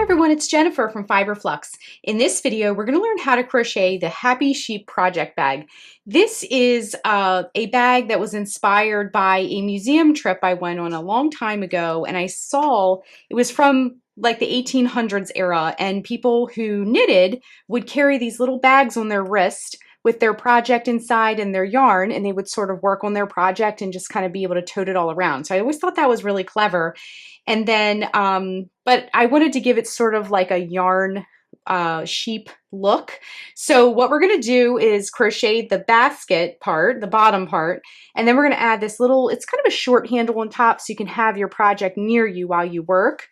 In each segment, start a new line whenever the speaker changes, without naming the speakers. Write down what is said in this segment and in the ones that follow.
everyone, it's Jennifer from Flux. In this video, we're going to learn how to crochet the Happy Sheep project bag. This is a bag that was inspired by a museum trip I went on a long time ago, and I saw it was from like the 1800s era, and people who knitted would carry these little bags on their wrist with their project inside and their yarn, and they would sort of work on their project and just kind of be able to tote it all around. So I always thought that was really clever. And then, but I wanted to give it sort of like a yarn sheep look. So what we're going to do is crochet the basket part, the bottom part, and then we're going to add this little, it's kind of a short handle on top so you can have your project near you while you work.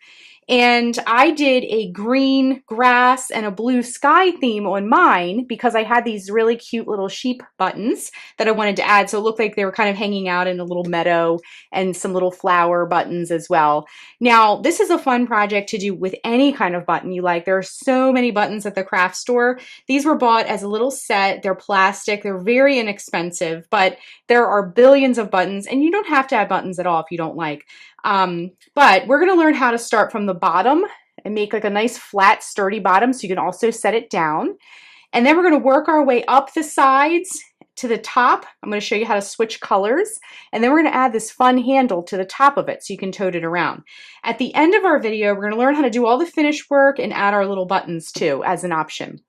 And I did a green grass and a blue sky theme on mine because I had these really cute little sheep buttons that I wanted to add. So it looked like they were kind of hanging out in a little meadow, and some little flower buttons as well. Now, this is a fun project to do with any kind of button you like. There are so many buttons at the craft store. These were bought as a little set. They're plastic. They're very inexpensive, but there are billions of buttons, and you don't have to add buttons at all if you don't like. But we're going to learn how to start from the bottom and make like a nice flat sturdy bottom so you can also set it down. And then we're going to work our way up the sides to the top. I'm going to show you how to switch colors, and then we're going to add this fun handle to the top of it so you can tote it around. At the end of our video, we're going to learn how to do all the finished work and add our little buttons too as an option.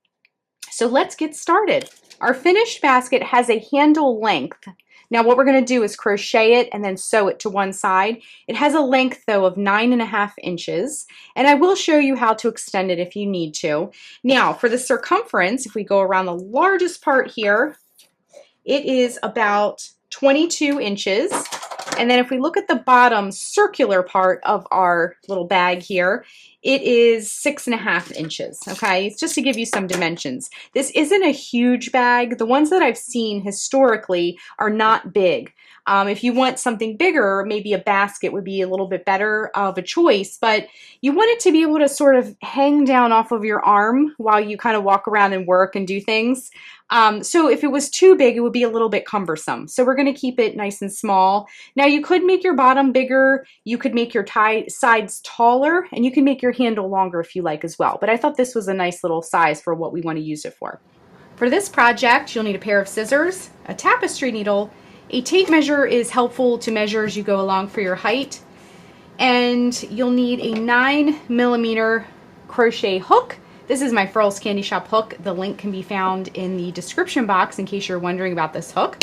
So let's get started. Our finished basket has a handle length. Now what we're going to do is crochet it and then sew it to one side. It has a length though of 9.5 inches, and I will show you how to extend it if you need to. Now for the circumference, if we go around the largest part here, it is about 22 inches. And then if we look at the bottom circular part of our little bag here, it is 6.5 inches, okay? It's just to give you some dimensions. This isn't a huge bag. The ones that I've seen historically are not big. If you want something bigger, maybe a basket would be a little bit better of a choice, but you want it to be able to sort of hang down off of your arm while you kind of walk around and work and do things. So if it was too big, it would be a little bit cumbersome. So we're going to keep it nice and small. Now you could make your bottom bigger, you could make your sides taller, and you can make your handle longer if you like as well. But I thought this was a nice little size for what we want to use it for. For this project, you'll need a pair of scissors, a tapestry needle. A tape measure is helpful to measure as you go along for your height. And you'll need a 9mm crochet hook. This is my Furls Candy Shop hook. The link can be found in the description box in case you're wondering about this hook.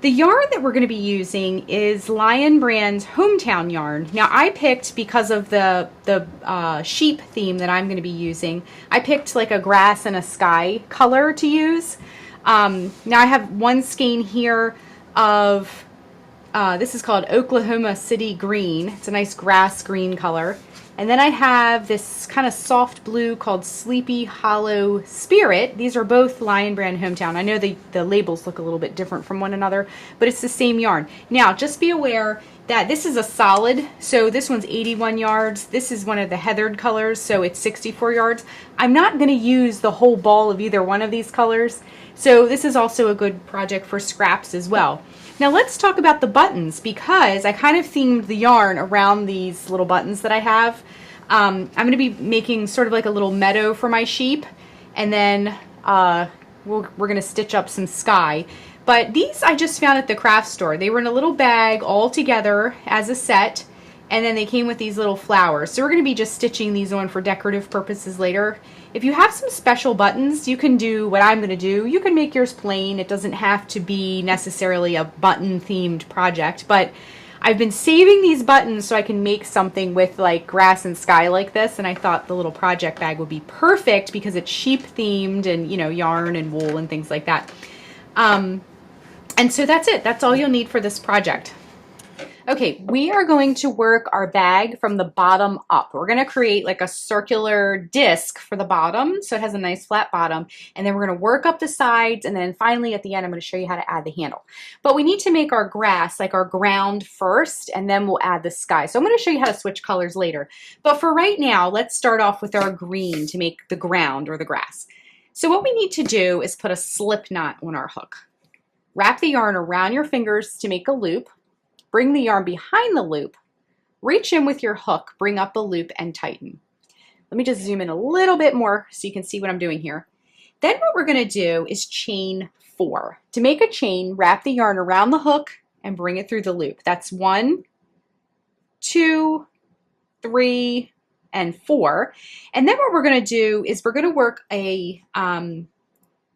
The yarn that we're going to be using is Lion Brand's Hometown yarn. Now I picked, because of the sheep theme that I'm going to be using, I picked like a grass and a sky color to use. Now I have one skein here of, this is called Oklahoma City Green. It's a nice grass green color. And then I have this kind of soft blue called Sleepy Hollow Spirit. These are both Lion Brand Hometown. I know the labels look a little bit different from one another, but it's the same yarn. Now, just be aware that this is a solid, so this one's 81 yards. This is one of the heathered colors, so it's 64 yards. I'm not going to use the whole ball of either one of these colors, so this is also a good project for scraps as well. Now let's talk about the buttons, because I kind of themed the yarn around these little buttons that I have. I'm going to be making sort of like a little meadow for my sheep, and then we're going to stitch up some sky. But these I just found at the craft store. They were in a little bag all together as a set, and then they came with these little flowers. So we're going to be just stitching these on for decorative purposes later. If you have some special buttons, you can do what I'm going to do. You can make yours plain. It doesn't have to be necessarily a button themed project, but I've been saving these buttons so I can make something with like grass and sky like this, and I thought the little project bag would be perfect because it's sheep themed and, you know, yarn and wool and things like that. And so that's it. That's all you'll need for this project. Okay, we are going to work our bag from the bottom up. We're going to create like a circular disc for the bottom, so it has a nice flat bottom, and then we're going to work up the sides, and then finally at the end I'm going to show you how to add the handle. But we need to make our grass, like our ground first, and then we'll add the sky. So I'm going to show you how to switch colors later. But for right now, let's start off with our green to make the ground or the grass. So what we need to do is put a slip knot on our hook. Wrap the yarn around your fingers to make a loop. Bring the yarn behind the loop, reach in with your hook, bring up a loop, and tighten. Let me just zoom in a little bit more so you can see what I'm doing here. Then what we're going to do is chain 4. To make a chain, wrap the yarn around the hook and bring it through the loop. That's 1, 2, 3, and 4. And then what we're going to do is we're going to work a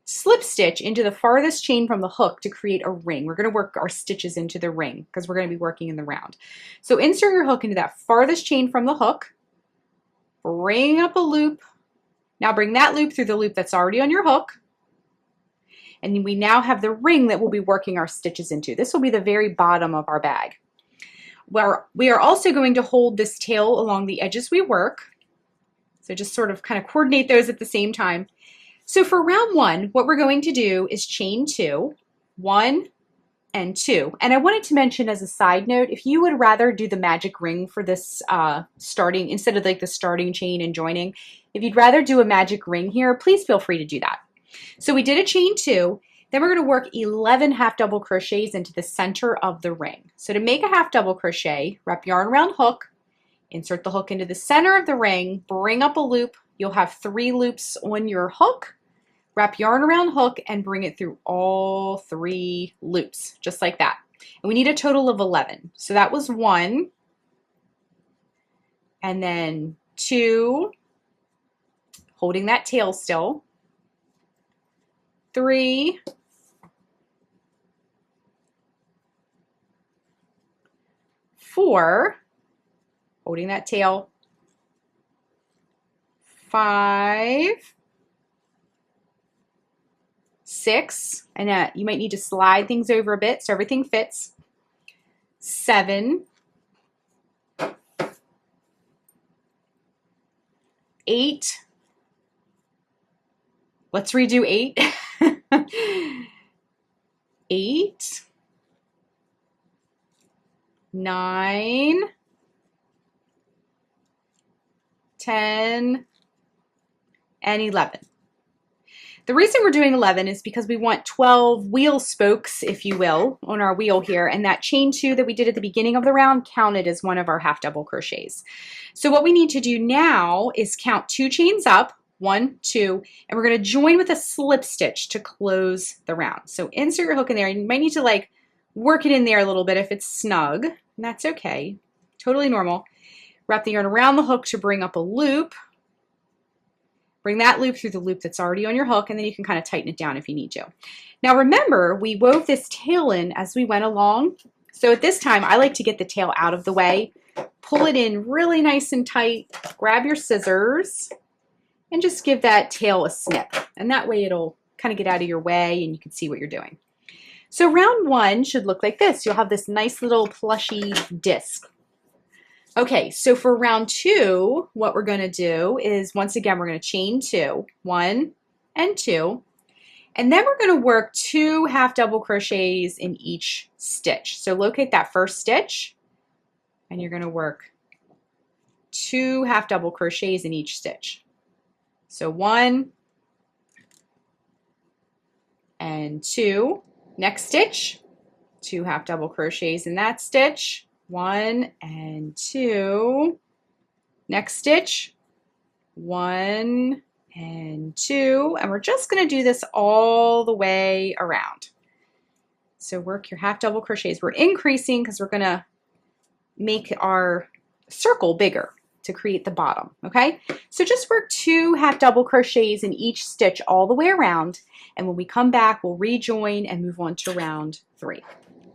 slip stitch into the farthest chain from the hook to create a ring. We're going to work our stitches into the ring because we're going to be working in the round. So insert your hook into that farthest chain from the hook, bring up a loop. Now bring that loop through the loop that's already on your hook. And we now have the ring that we'll be working our stitches into. This will be the very bottom of our bag. Well, we are also going to hold this tail along the edges we work. So just sort of kind of coordinate those at the same time. So for round 1, what we're going to do is chain 2, 1 and 2. And I wanted to mention as a side note, if you would rather do the magic ring for this starting, instead of like the starting chain and joining, if you'd rather do a magic ring here, please feel free to do that. So we did a chain 2, then we're going to work 11 half double crochets into the center of the ring. So to make a half double crochet, wrap yarn around hook, insert the hook into the center of the ring, bring up a loop. You'll have 3 loops on your hook. Wrap yarn around hook and bring it through all 3 loops, just like that. And we need a total of 11. So that was 1, and then 2, holding that tail still, 3, 4, holding that tail, 5, 6, and you might need to slide things over a bit so everything fits, 7, 8, let's redo 8, 8, 9, 10, and 11. The reason we're doing 11 is because we want 12 wheel spokes, if you will, on our wheel here, and that chain 2 that we did at the beginning of the round counted as one of our half double crochets. So what we need to do now is count 2 chains up, 1, 2, and we're going to join with a slip stitch to close the round. So insert your hook in there. You might need to like work it in there a little bit if it's snug, and that's okay, totally normal. Wrap the yarn around the hook to bring up a loop. Bring that loop through the loop that's already on your hook, and then you can kind of tighten it down if you need to. Now remember, we wove this tail in as we went along. So at this time, I like to get the tail out of the way, pull it in really nice and tight, grab your scissors, and just give that tail a snip. And that way it'll kind of get out of your way and you can see what you're doing. So round 1 should look like this. You'll have this nice little plushy disc. Okay, so for round 2, what we're going to do is, once again, we're going to chain 2, 1 and 2, and then we're going to work 2 half double crochets in each stitch. So locate that first stitch, and you're going to work 2 half double crochets in each stitch. So 1 and 2, next stitch, 2 half double crochets in that stitch, 1 and 2, next stitch, 1 and 2, and we're just going to do this all the way around. So work your half double crochets. We're increasing because we're going to make our circle bigger to create the bottom, okay? So just work 2 half double crochets in each stitch all the way around, and when we come back, we'll rejoin and move on to round 3.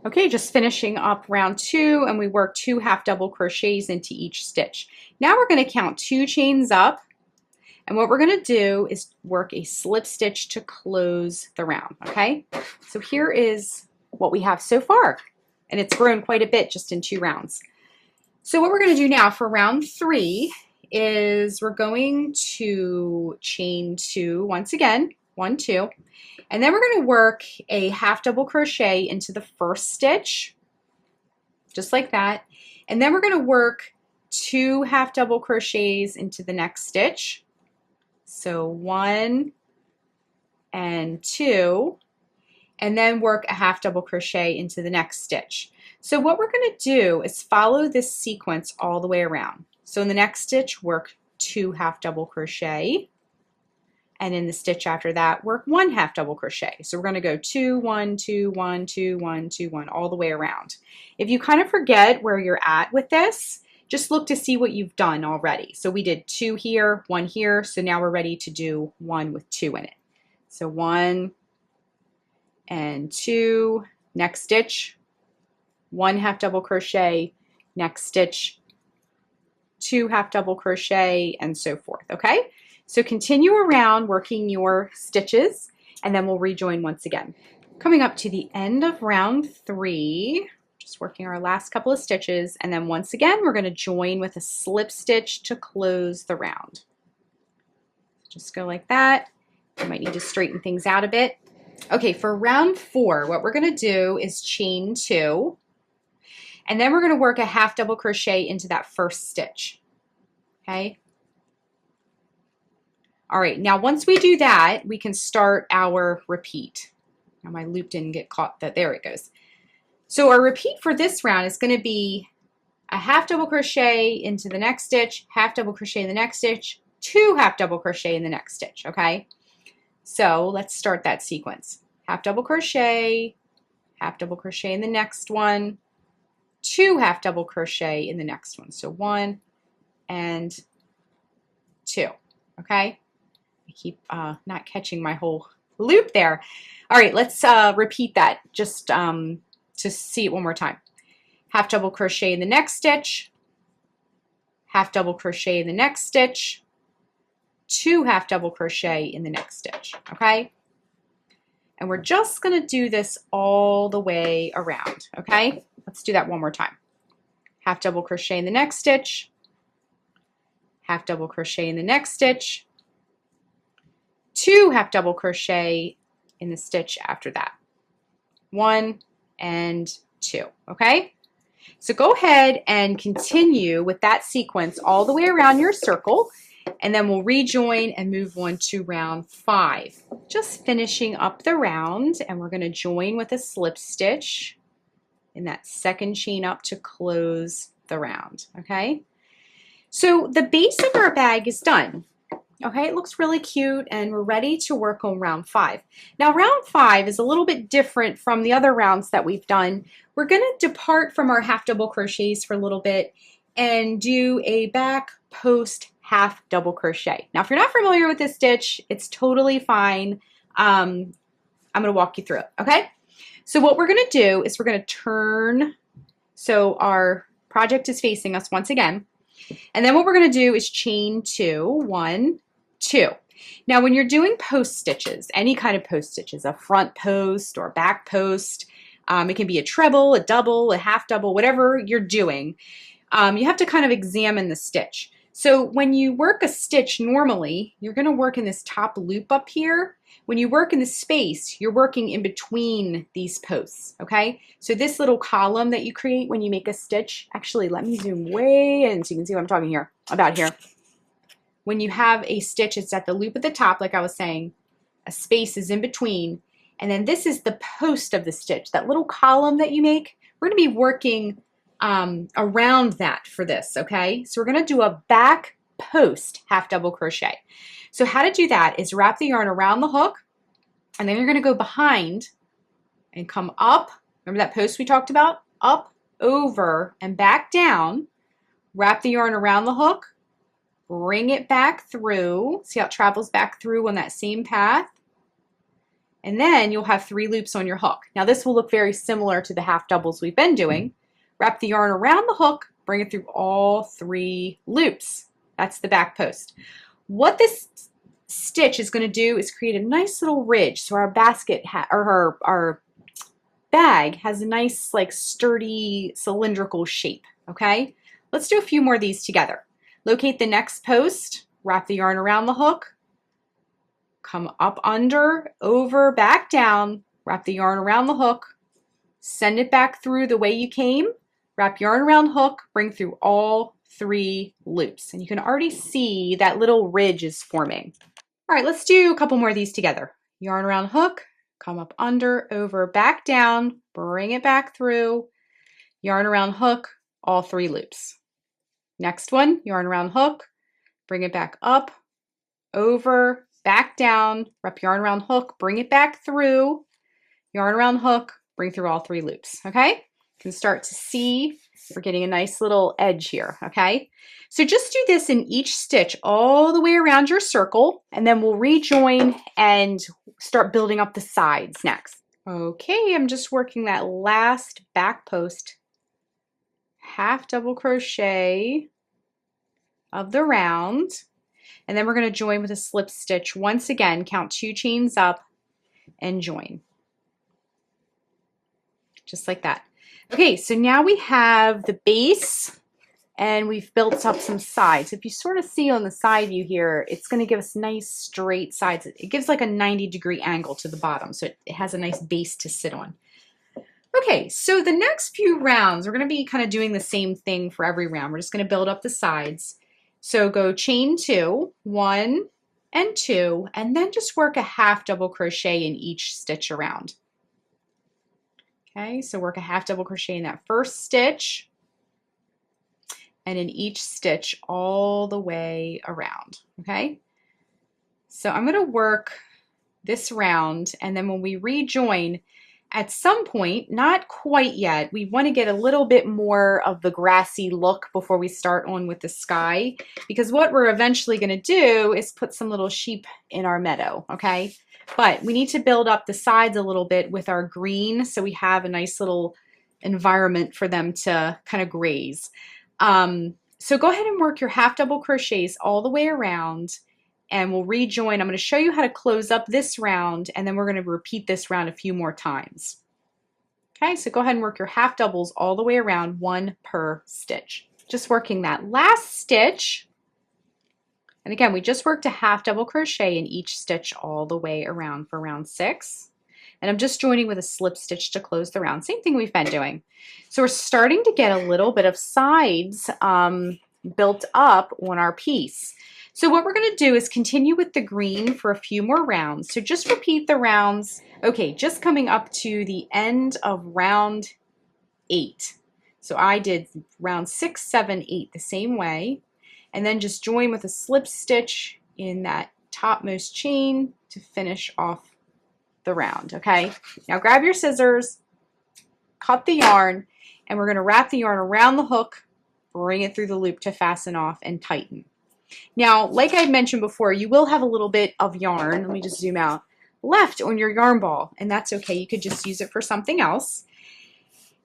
Okay, just finishing up round 2, and we work 2 half double crochets into each stitch. Now we're going to count 2 chains up, and what we're going to do is work a slip stitch to close the round, okay? So here is what we have so far, and it's grown quite a bit just in 2 rounds. So what we're going to do now for round 3 is we're going to chain 2 once again, 1, 2, and then we're going to work a half double crochet into the first stitch, just like that, and then we're going to work 2 half double crochets into the next stitch. So 1 and 2, and then work a half double crochet into the next stitch. So what we're going to do is follow this sequence all the way around. So in the next stitch, work 2 half double crochet, and in the stitch after that, work 1 half double crochet. So we're going to go 2, 1, 2, 1, 2, 1, 2, 1, all the way around. If you kind of forget where you're at with this, just look to see what you've done already. So we did 2 here, 1 here, so now we're ready to do 1 with 2 in it. So 1 and 2, next stitch, 1 half double crochet, next stitch, 2 half double crochet, and so forth, okay? So continue around working your stitches, and then we'll rejoin once again. Coming up to the end of round 3, just working our last couple of stitches, and then once again we're going to join with a slip stitch to close the round. Just go like that. You might need to straighten things out a bit. Okay, for round 4, what we're going to do is chain 2, and then we're going to work a half double crochet into that first stitch. Okay. All right, now once we do that, we can start our repeat. Now my loop didn't get caught. There it goes. So our repeat for this round is going to be a half double crochet into the next stitch, half double crochet in the next stitch, 2 half double crochet in the next stitch, okay? So let's start that sequence. Half double crochet in the next one, 2 half double crochet in the next one. So 1 and 2, okay? I keep not catching my whole loop there. All right, let's repeat that just to see it one more time. Half double crochet in the next stitch, half double crochet in the next stitch, 2 half double crochet in the next stitch, okay? And we're just going to do this all the way around, okay? Let's do that one more time. Half double crochet in the next stitch, half double crochet in the next stitch, 2 half double crochet in the stitch after that. 1 and 2, okay? So go ahead and continue with that sequence all the way around your circle, and then we'll rejoin and move on to round 5. Just finishing up the round, and we're going to join with a slip stitch in that second chain up to close the round, okay? So the base of our bag is done. Okay, it looks really cute, and we're ready to work on round 5. Now round 5 is a little bit different from the other rounds that we've done. We're going to depart from our half double crochets for a little bit and do a back post half double crochet. Now if you're not familiar with this stitch, it's totally fine. I'm going to walk you through it, okay? So what we're going to do is we're going to turn, so our project is facing us once again, and then what we're going to do is chain 2, 1, 2. Now when you're doing post stitches, any kind of post stitches, a front post or back post, it can be a treble, a double, a half double, whatever you're doing, you have to kind of examine the stitch. So when you work a stitch normally, you're going to work in this top loop up here. When you work in the space, you're working in between these posts, okay? So this little column that you create when you make a stitch, actually let me zoom way in so you can see what I'm talking about here. When you have a stitch, it's at the loop at the top, like I was saying, a space is in between, and then this is the post of the stitch, that little column that you make. We're going to be working around that for this, okay? So we're going to do a back post half double crochet. So how to do that is wrap the yarn around the hook, and then you're going to go behind and come up. Remember that post we talked about? Up, over, and back down. Wrap the yarn around the hook, bring it back through. See how it travels back through on that same path? And then you'll have 3 loops on your hook. Now this will look very similar to the half doubles we've been doing. Wrap the yarn around the hook, bring it through all 3 loops. That's the back post. What this stitch is going to do is create a nice little ridge. So our basket or our bag has a nice, like, sturdy cylindrical shape. Okay, let's do a few more of these together. Locate the next post, wrap the yarn around the hook, come up under, over, back down, wrap the yarn around the hook, send it back through the way you came, wrap yarn around hook, bring through all 3 loops. And you can already see that little ridge is forming. All right, let's do a couple more of these together. Yarn around hook, come up under, over, back down, bring it back through, yarn around hook, all 3 loops. Next one, yarn around hook, bring it back up, over, back down, wrap yarn around hook, bring it back through, yarn around hook, bring through all 3 loops, okay? You can start to see we're getting a nice little edge here, okay? So just do this in each stitch all the way around your circle, and then we'll rejoin and start building up the sides next. Okay, I'm just working that last back post, half double crochet of the round, and then we're going to join with a slip stitch. Once again, count 2 chains up and join. Just like that. Okay, so now we have the base and we've built up some sides. If you sort of see on the side view here, it's going to give us nice straight sides. It gives like a 90-degree angle to the bottom, so it has a nice base to sit on. Okay, so the next few rounds, we're going to be kind of doing the same thing for every round. We're just going to build up the sides. So go chain 2, 1 and 2, and then just work a half double crochet in each stitch around. Okay, so work a half double crochet in that first stitch and in each stitch all the way around, okay? So I'm gonna work this round, and then when we rejoin, at some point, not quite yet, we wanna get a little bit more of the grassy look before we start on with the sky, because what we're eventually gonna do is put some little sheep in our meadow, okay? But we need to build up the sides a little bit with our green so we have a nice little environment for them to kind of graze. So go ahead and work your half double crochets all the way around, and we'll rejoin. I'm going to show you how to close up this round, and then we're going to repeat this round a few more times. Okay, so go ahead and work your half doubles all the way around, 1 per stitch. Just working that last stitch. And again, we just worked a half double crochet in each stitch all the way around for round 6. And I'm just joining with a slip stitch to close the round. Same thing we've been doing. So we're starting to get a little bit of sides built up on our piece. So what we're going to do is continue with the green for a few more rounds. So just repeat the rounds. Okay, just coming up to the end of round 8. So I did round 6, 7, 8 the same way. And then just join with a slip stitch in that topmost chain to finish off the round, okay? Now grab your scissors, cut the yarn, and we're going to wrap the yarn around the hook, bring it through the loop to fasten off and tighten. Now, like I mentioned before, you will have a little bit of yarn, let me just zoom out, left on your yarn ball, and that's okay. You could just use it for something else.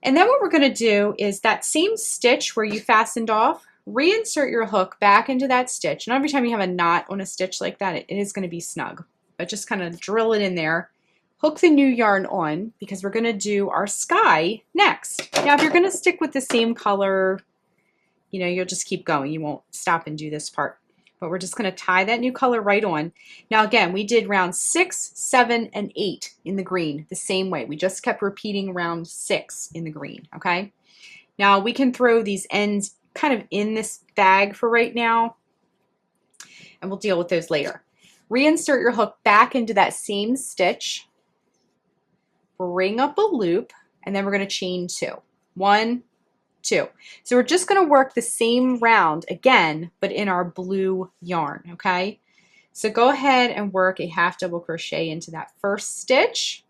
And then what we're going to do is that same stitch where you fastened off, reinsert your hook back into that stitch. And every time you have a knot on a stitch like that, it is going to be snug. But just kind of drill it in there. Hook the new yarn on, because we're going to do our sky next. Now, if you're going to stick with the same color, you know, you'll just keep going. You won't stop and do this part. But we're just going to tie that new color right on. Now, again, we did round 6, 7, and 8 in the green the same way. We just kept repeating round 6 in the green, okay? Now, we can throw these ends kind of in this bag for right now, and we'll deal with those later. Reinsert your hook back into that same stitch, bring up a loop, and then we're going to chain 2. 1, 2. So we're just going to work the same round again, but in our blue yarn, okay? So go ahead and work a half double crochet into that first stitch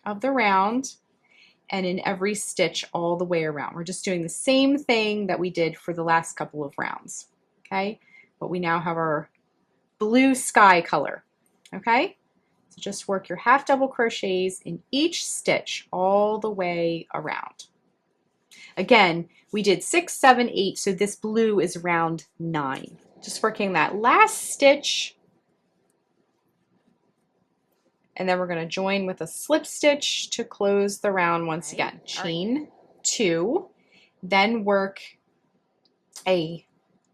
of the round, and in every stitch all the way around. We're just doing the same thing that we did for the last couple of rounds, okay? But we now have our blue sky color, okay? So just work your half double crochets in each stitch all the way around. Again, we did 6, 7, 8, so this blue is round 9. Just working that last stitch, and then we're going to join with a slip stitch to close the round once again. Chain 2, then work a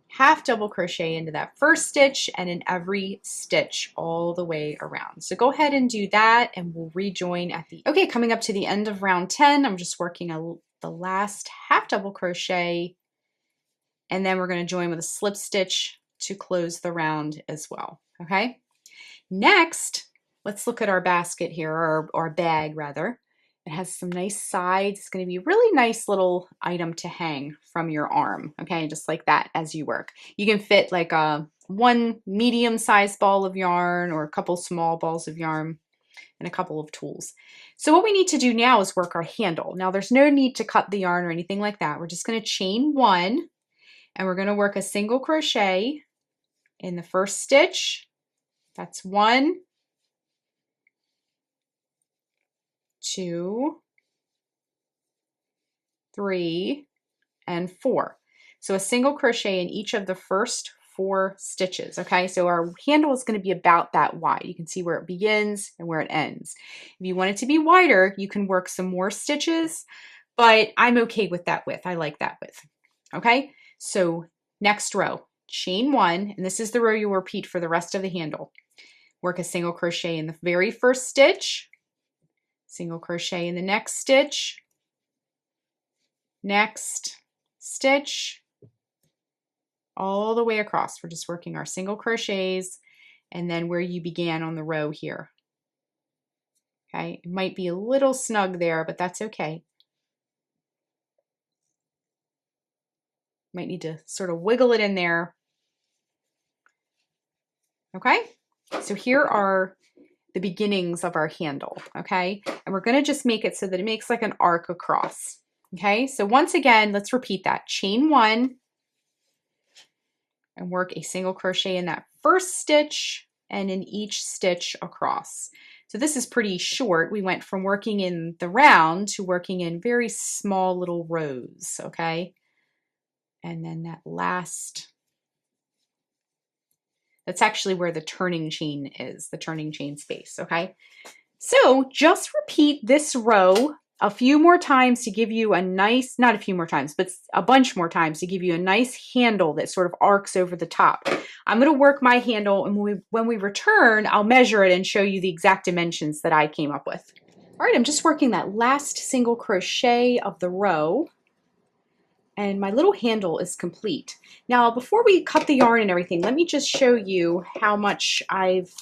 half double crochet into that first stitch and in every stitch all the way around. So go ahead and do that, and we'll rejoin at the... Okay, coming up to the end of round 10, I'm just working the last half double crochet, and then we're going to join with a slip stitch to close the round as well, okay? Next, let's look at our basket here, or our bag rather. It has some nice sides. It's going to be a really nice little item to hang from your arm, okay? Just like that as you work. You can fit like a one medium-sized ball of yarn or a couple small balls of yarn and a couple of tools. So what we need to do now is work our handle. Now there's no need to cut the yarn or anything like that. We're just going to chain one and we're going to work a single crochet in the first stitch. That's 1, 2, 3, and 4. So a single crochet in each of the first 4 stitches. Okay, so our handle is going to be about that wide. You can see where it begins and where it ends. If you want it to be wider, you can work some more stitches, but I'm okay with that width. I like that width. Okay, so next row, chain 1, and this is the row you'll repeat for the rest of the handle. Work a single crochet in the very first stitch, single crochet in the next stitch, next stitch, all the way across. We're just working our single crochets and then where you began on the row here. Okay, it might be a little snug there, but that's okay. Might need to sort of wiggle it in there. Okay, so here are the beginnings of our handle, okay? And we're gonna just make it so that it makes like an arc across, okay? So once again, let's repeat that. Chain 1 and work a single crochet in that first stitch and in each stitch across. So this is pretty short. We went from working in the round to working in very small little rows, okay? And then that last, that's actually where the turning chain is, the turning chain space, okay? So just repeat this row a few more times to give you a nice, not a few more times, but a bunch more times to give you a nice handle that sort of arcs over the top. I'm going to work my handle, and when we return, I'll measure it and show you the exact dimensions that I came up with. All right, I'm just working that last single crochet of the row, and my little handle is complete. Now, before we cut the yarn and everything, let me just show you how much I've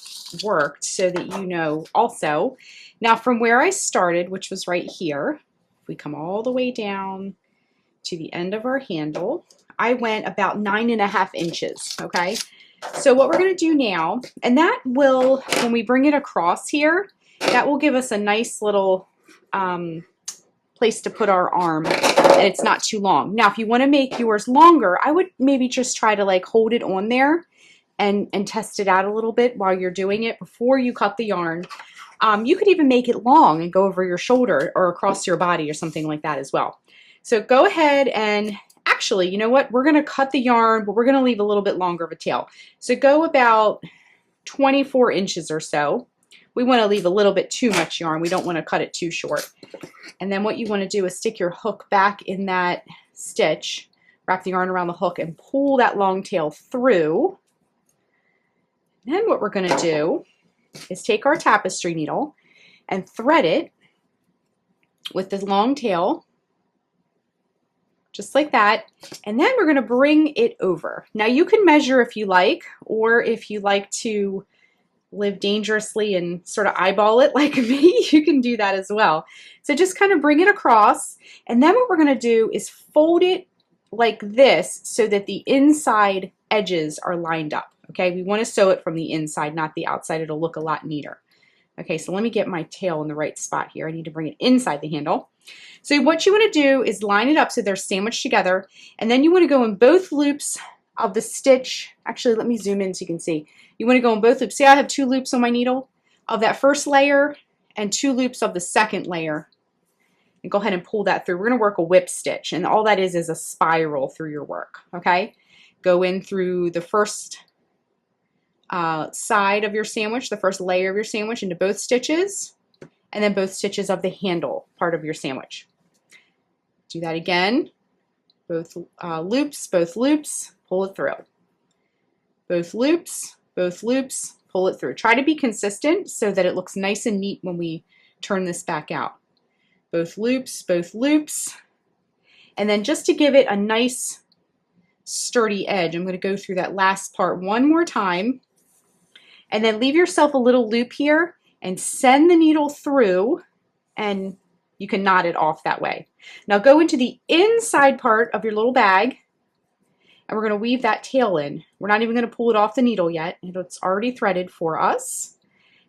worked so that you know also. Now, from where I started, which was right here, if we come all the way down to the end of our handle, I went about 9.5 inches, okay? So what we're gonna do now, and that will, when we bring it across here, that will give us a nice little place to put our arm, and it's not too long. Now, if you want to make yours longer, I would maybe just try to like hold it on there and test it out a little bit while you're doing it before you cut the yarn. You could even make it long and go over your shoulder or across your body or something like that as well. So go ahead and actually, you know what? We're going to cut the yarn, but we're going to leave a little bit longer of a tail. So go about 24 inches or so. We want to leave a little bit too much yarn. We don't want to cut it too short. And then what you want to do is stick your hook back in that stitch, wrap the yarn around the hook, and pull that long tail through. Then what we're going to do is take our tapestry needle and thread it with the long tail, just like that. And then we're going to bring it over. Now you can measure if you like, or if you like to live dangerously and sort of eyeball it like me, you can do that as well. So just kind of bring it across, and then what we're going to do is fold it like this so that the inside edges are lined up. Okay, we want to sew it from the inside, not the outside. It'll look a lot neater. Okay, so let me get my tail in the right spot here. I need to bring it inside the handle. So what you want to do is line it up so they're sandwiched together, and then you want to go in both loops of the stitch. Actually, let me zoom in so you can see. You want to go in both loops. See, I have 2 loops on my needle of that first layer and 2 loops of the second layer. And go ahead and pull that through. We're going to work a whip stitch, and all that is a spiral through your work. Okay, go in through the first side of your sandwich, the first layer of your sandwich, into both stitches, and then both stitches of the handle part of your sandwich. Do that again. Both loops, pull it through. Both loops, pull it through. Try to be consistent so that it looks nice and neat when we turn this back out. Both loops, and then just to give it a nice sturdy edge, I'm going to go through that last part one more time, and then leave yourself a little loop here and send the needle through, and you can knot it off that way. Now go into the inside part of your little bag and we're going to weave that tail in. We're not even going to pull it off the needle yet. It's already threaded for us.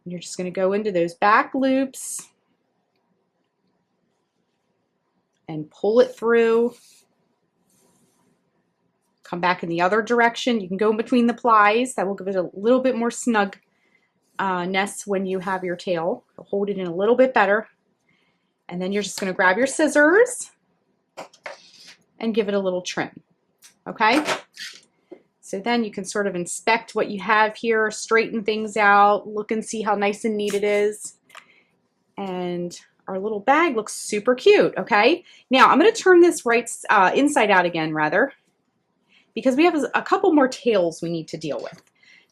And you're just going to go into those back loops and pull it through. Come back in the other direction. You can go in between the plies. That will give it a little bit more snugness when you have your tail. Hold it in a little bit better. And then you're just going to grab your scissors and give it a little trim. Okay? So then you can sort of inspect what you have here, straighten things out, look and see how nice and neat it is. And our little bag looks super cute, okay? Now I'm going to turn this inside out again, rather, because we have a couple more tails we need to deal with.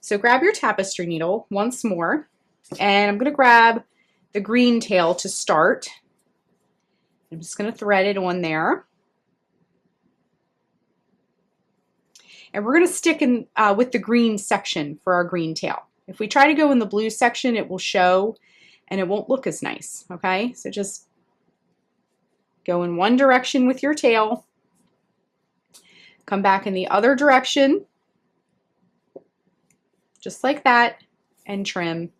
So grab your tapestry needle once more, and I'm going to grab the green tail to start. I'm just going to thread it on there. And we're going to stick in with the green section for our green tail. If we try to go in the blue section, it will show and it won't look as nice, okay? So just go in one direction with your tail. Come back in the other direction, just like that, and trim.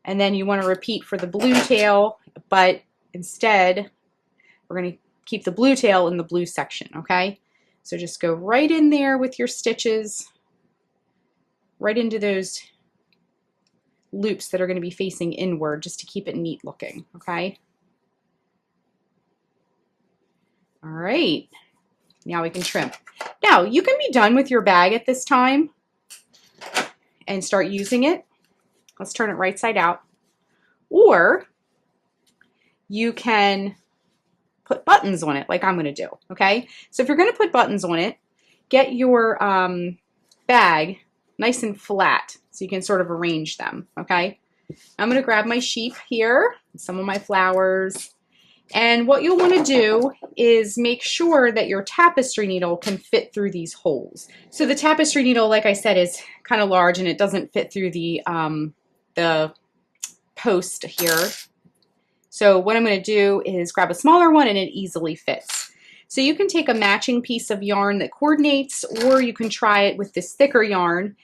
And then you want to repeat for the blue tail, but instead we're going to keep the blue tail in the blue section, okay? So just go right in there with your stitches, right into those loops that are going to be facing inward, just to keep it neat looking, okay? All right, now we can trim. Now you can be done with your bag at this time and start using it. Let's turn it right side out. Or you can put buttons on it like I'm going to do, okay? So if you're going to put buttons on it, get your bag nice and flat so you can sort of arrange them, okay? I'm going to grab my sheep here, some of my flowers, and what you'll want to do is make sure that your tapestry needle can fit through these holes. So the tapestry needle, like I said, is kind of large and it doesn't fit through the post here. So what I'm going to do is grab a smaller one and it easily fits. So you can take a matching piece of yarn that coordinates, or you can try it with this thicker yarn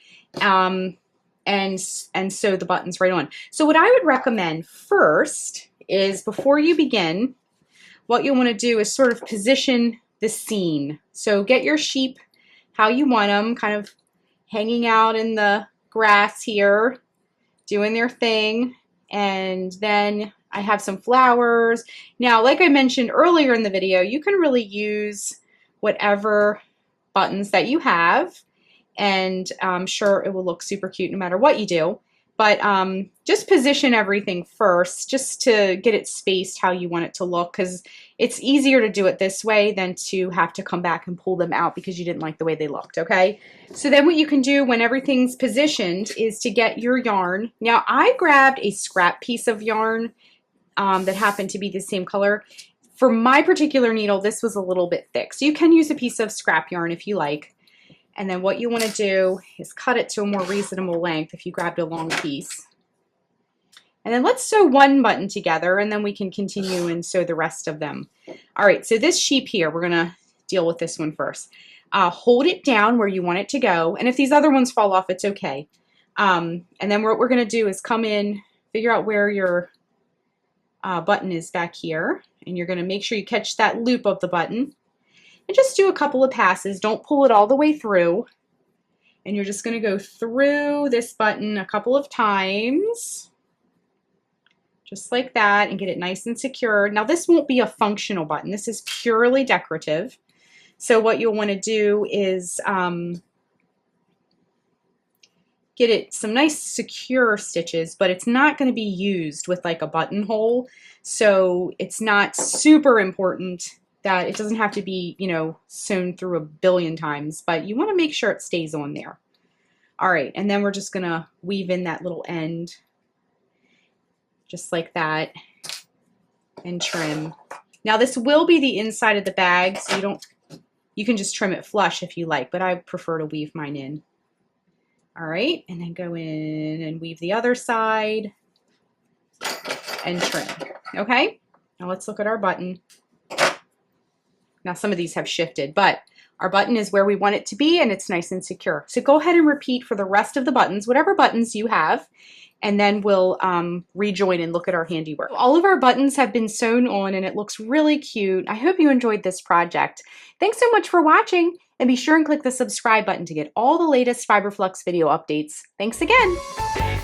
and sew the buttons right on. So what I would recommend first is, before you begin, what you'll want to do is sort of position the scene. So get your sheep how you want them, kind of hanging out in the grass here, doing their thing. And then I have some flowers. Now, like I mentioned earlier in the video, you can really use whatever buttons that you have, and I'm sure it will look super cute no matter what you do. But just position everything first, just to get it spaced how you want it to look, because it's easier to do it this way than to have to come back and pull them out because you didn't like the way they looked, okay? So then what you can do when everything's positioned is to get your yarn. Now, I grabbed a scrap piece of yarn that happened to be the same color. For my particular needle, this was a little bit thick, so you can use a piece of scrap yarn if you like. And then what you want to do is cut it to a more reasonable length if you grabbed a long piece. And then let's sew one button together, and then we can continue and sew the rest of them. All right, so this sheep here, we're going to deal with this one first. Hold it down where you want it to go, and if these other ones fall off, it's okay. And then what we're going to do is come in, figure out where your button is back here, and you're going to make sure you catch that loop of the button. And just do a couple of passes. Don't pull it all the way through. And you're just going to go through this button a couple of times, just like that, and get it nice and secure. Now, this won't be a functional button. This is purely decorative. So what you'll want to do is get it some nice secure stitches, but it's not going to be used with like a buttonhole. So it's not super important that it doesn't have to be, you know, sewn through a billion times, but you want to make sure it stays on there. All right, and then we're just going to weave in that little end, just like that, and trim. Now this will be the inside of the bag, so you can just trim it flush if you like, but I prefer to weave mine in. All right, and then go in and weave the other side and trim. Okay, now let's look at our button. Now some of these have shifted, but our button is where we want it to be and it's nice and secure. So go ahead and repeat for the rest of the buttons, whatever buttons you have, and then we'll rejoin and look at our handiwork. All of our buttons have been sewn on and it looks really cute. I hope you enjoyed this project. Thanks so much for watching, and be sure and click the subscribe button to get all the latest Fiber Flux video updates. Thanks again.